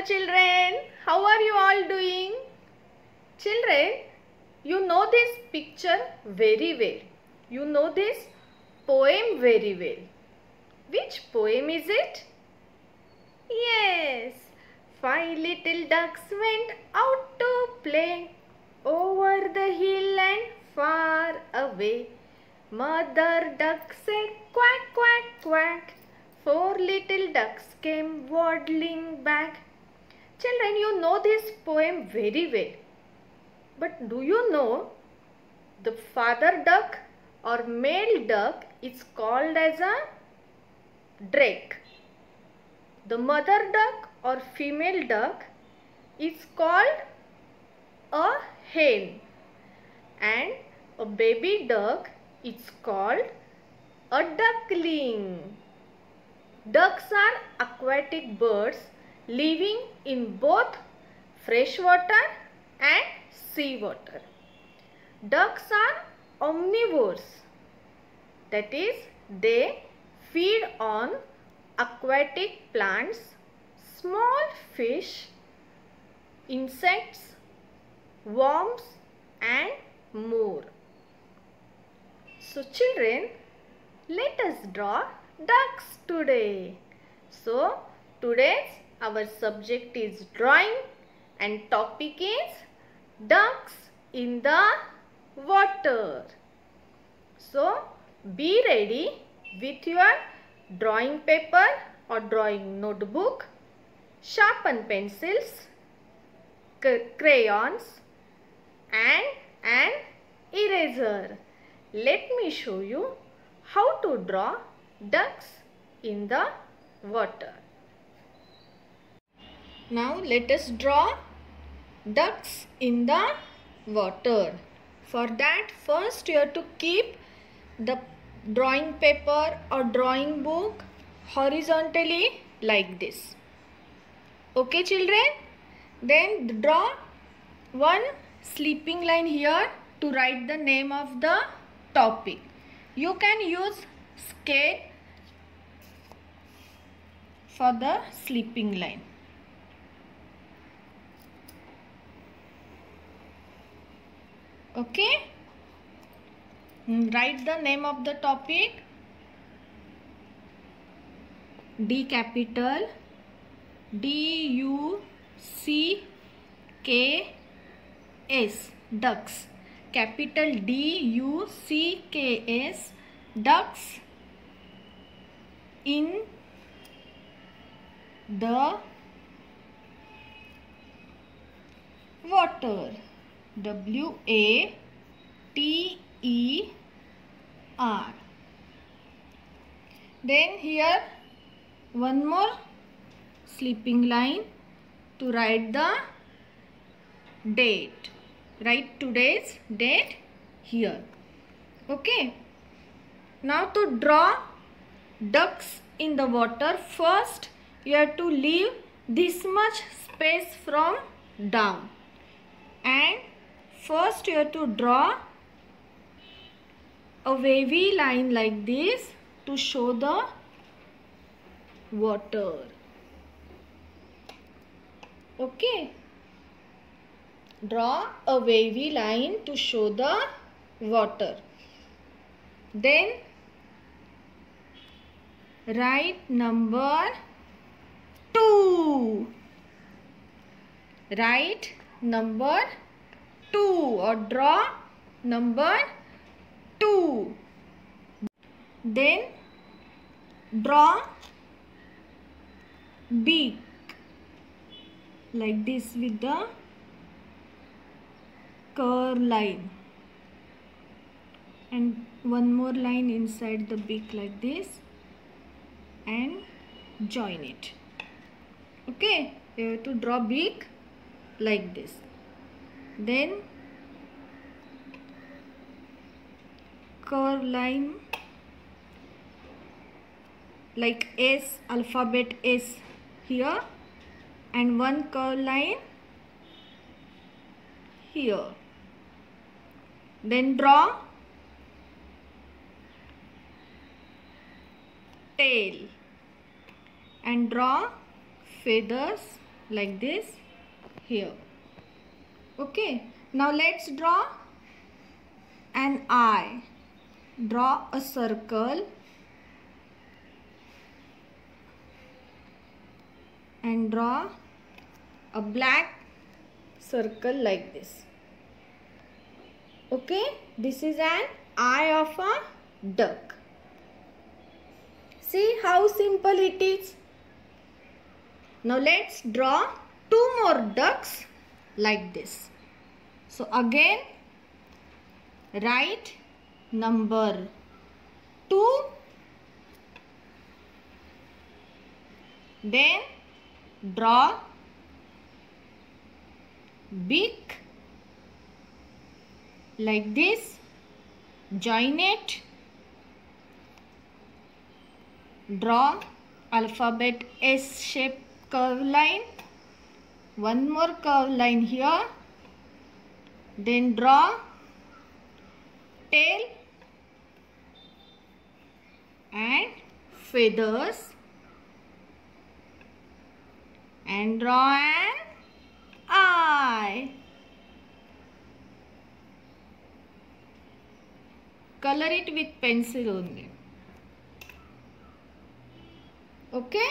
children, how are you all doing? Children, you know this picture very well. You know this poem very well. Which poem is it? Yes, 5 little ducks went out to play over the hill and far away. Mother duck said quack, quack, quack. 4 little ducks came waddling back. Children, you know this poem very well. But do you know the father duck or male duck is called as a drake. The mother duck or female duck is called a hen. And a baby duck is called a duckling. Ducks are aquatic birds living in both fresh water and sea water. Ducks are omnivores. That is, they feed on aquatic plants, small fish, insects, worms and more. So children, let us draw ducks today. So today's our subject is drawing and topic is ducks in the water. So be ready with your drawing paper or drawing notebook, sharpen pencils, crayons and an eraser. Let me show you how to draw ducks in the water. Now let us draw ducks in the water. For that, first you have to keep the drawing paper or drawing book horizontally like this. Okay children? Then draw one sleeping line here to write the name of the topic. You can use scale for the sleeping line. Okay? Write the name of the topic. D capital, D-U-C-K-S, ducks. Capital D-U-C-K-S, ducks in the water. W-A-T-E-R. Then here one more sleeping line to write the date. Write today's date here. Okay. Now to draw ducks in the water, first you have to leave this much space from down. And first you have to draw a wavy line like this to show the water. Okay. Draw a wavy line to show the water. Then write number 2. Write number 2 or draw number 2. Then draw beak like this with the curve line and one more line inside the beak like this and join it. Okay, you have to draw beak like this. Then curve line like S, alphabet S here and one curve line here. Then draw tail and draw feathers like this here. Okay, now let's draw an eye. Draw a circle and draw a black circle like this. Okay, this is an eye of a duck. See how simple it is. Now let's draw two more ducks like this. So again write number 2, then draw beak like this, join it, draw alphabet S shape curve line, one more curve line here, then draw tail and feathers and draw an eye. Color it with pencil only. Okay?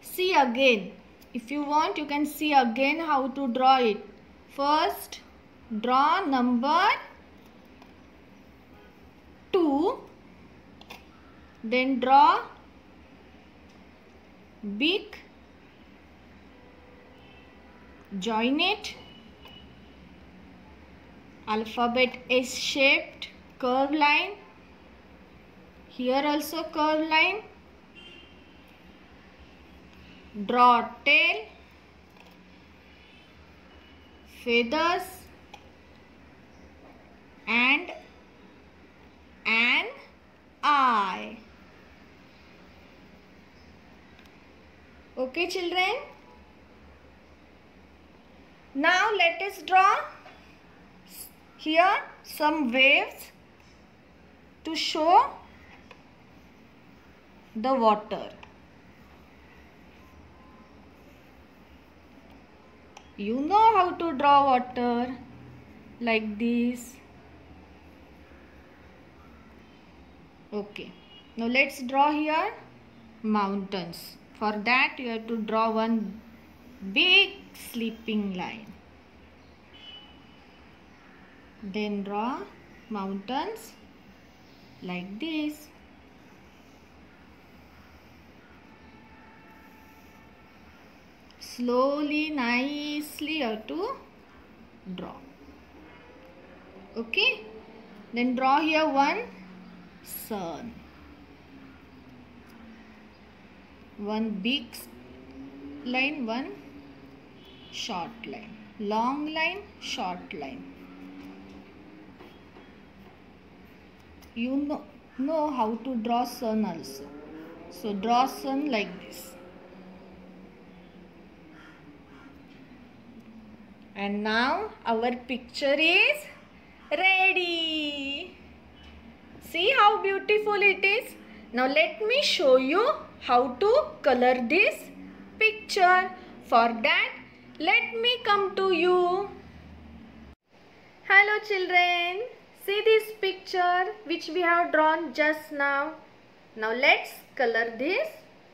See again. If you want, you can see again how to draw it. First, draw number 2. Then draw beak. Join it. Alphabet S shaped curve line. Here also curve line. Draw tail, feathers and an eye. Okay children. Now let us draw here some waves to show the water. You know how to draw water like this. Okay. Now let's draw here mountains. For that you have to draw one big sleeping line. Then draw mountains like this. Slowly, nicely you have to draw. Okay. Then draw here one sun. One big line, one short line. Long line, short line. You know how to draw sun also. So draw sun like this. And now our picture is ready. See how beautiful it is. Now let me show you how to color this picture. For that, let me come to you. Hello children. See this picture which we have drawn just now. Now let's color this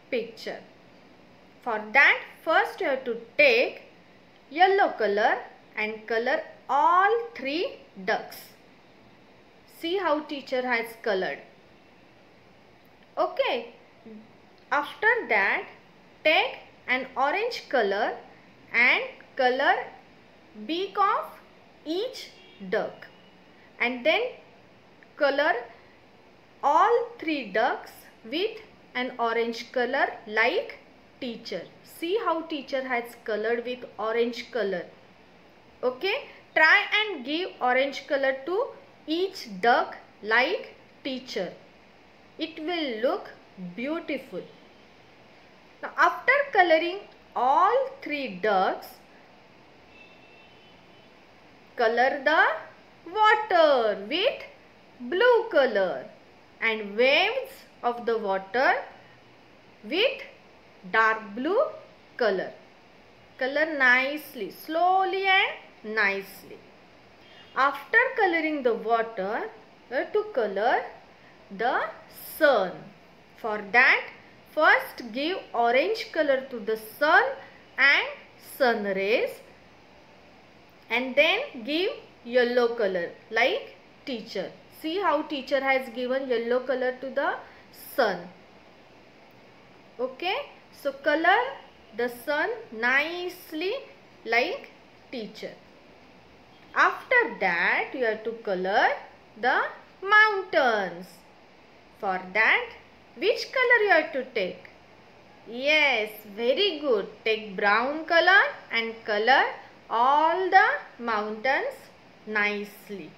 picture. For that, first you have to take yellow color and color all 3 ducks. See how teacher has colored. Okay. After that, take an orange color and color beak of each duck. And then color all 3 ducks with an orange color like teacher. See how teacher has colored with orange color. Okay. Try and give orange color to each duck like teacher. It will look beautiful. Now after coloring all 3 ducks, color the water with blue color and waves of the water with dark blue color. Color nicely, slowly and nicely. After coloring the water, you have to color the sun. For that, first give orange color to the sun and sun rays, and then give yellow color like teacher. See how teacher has given yellow color to the sun. Okay, so color the sun nicely like teacher. After that, you have to color the mountains. For that, which color you have to take? Yes, very good. Take brown color and color all the mountains nicely.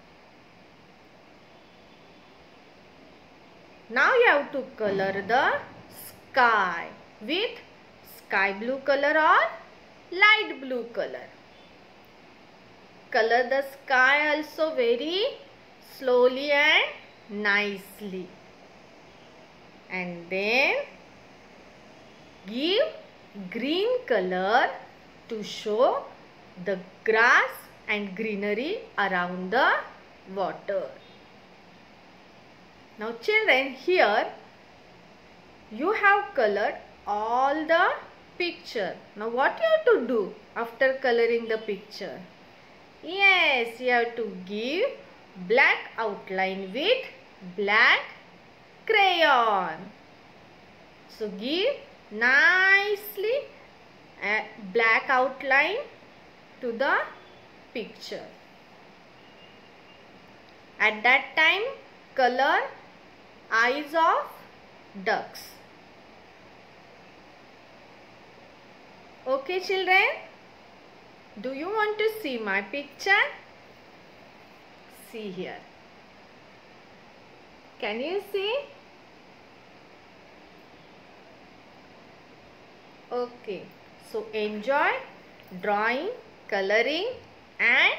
Now you have to color the sky with sky blue color or light blue color. Color the sky also very slowly and nicely. And then give green color to show the grass and greenery around the water. Now children, here you have colored all the picture. Now what you have to do after coloring the picture? Yes, you have to give black outline with black crayon. So give nicely a black outline to the picture. At that time, color eyes of ducks. Okay children, do you want to see my picture? See here. Can you see? Okay, so enjoy drawing, coloring and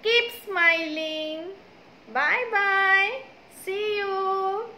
keep smiling. Bye bye. See you.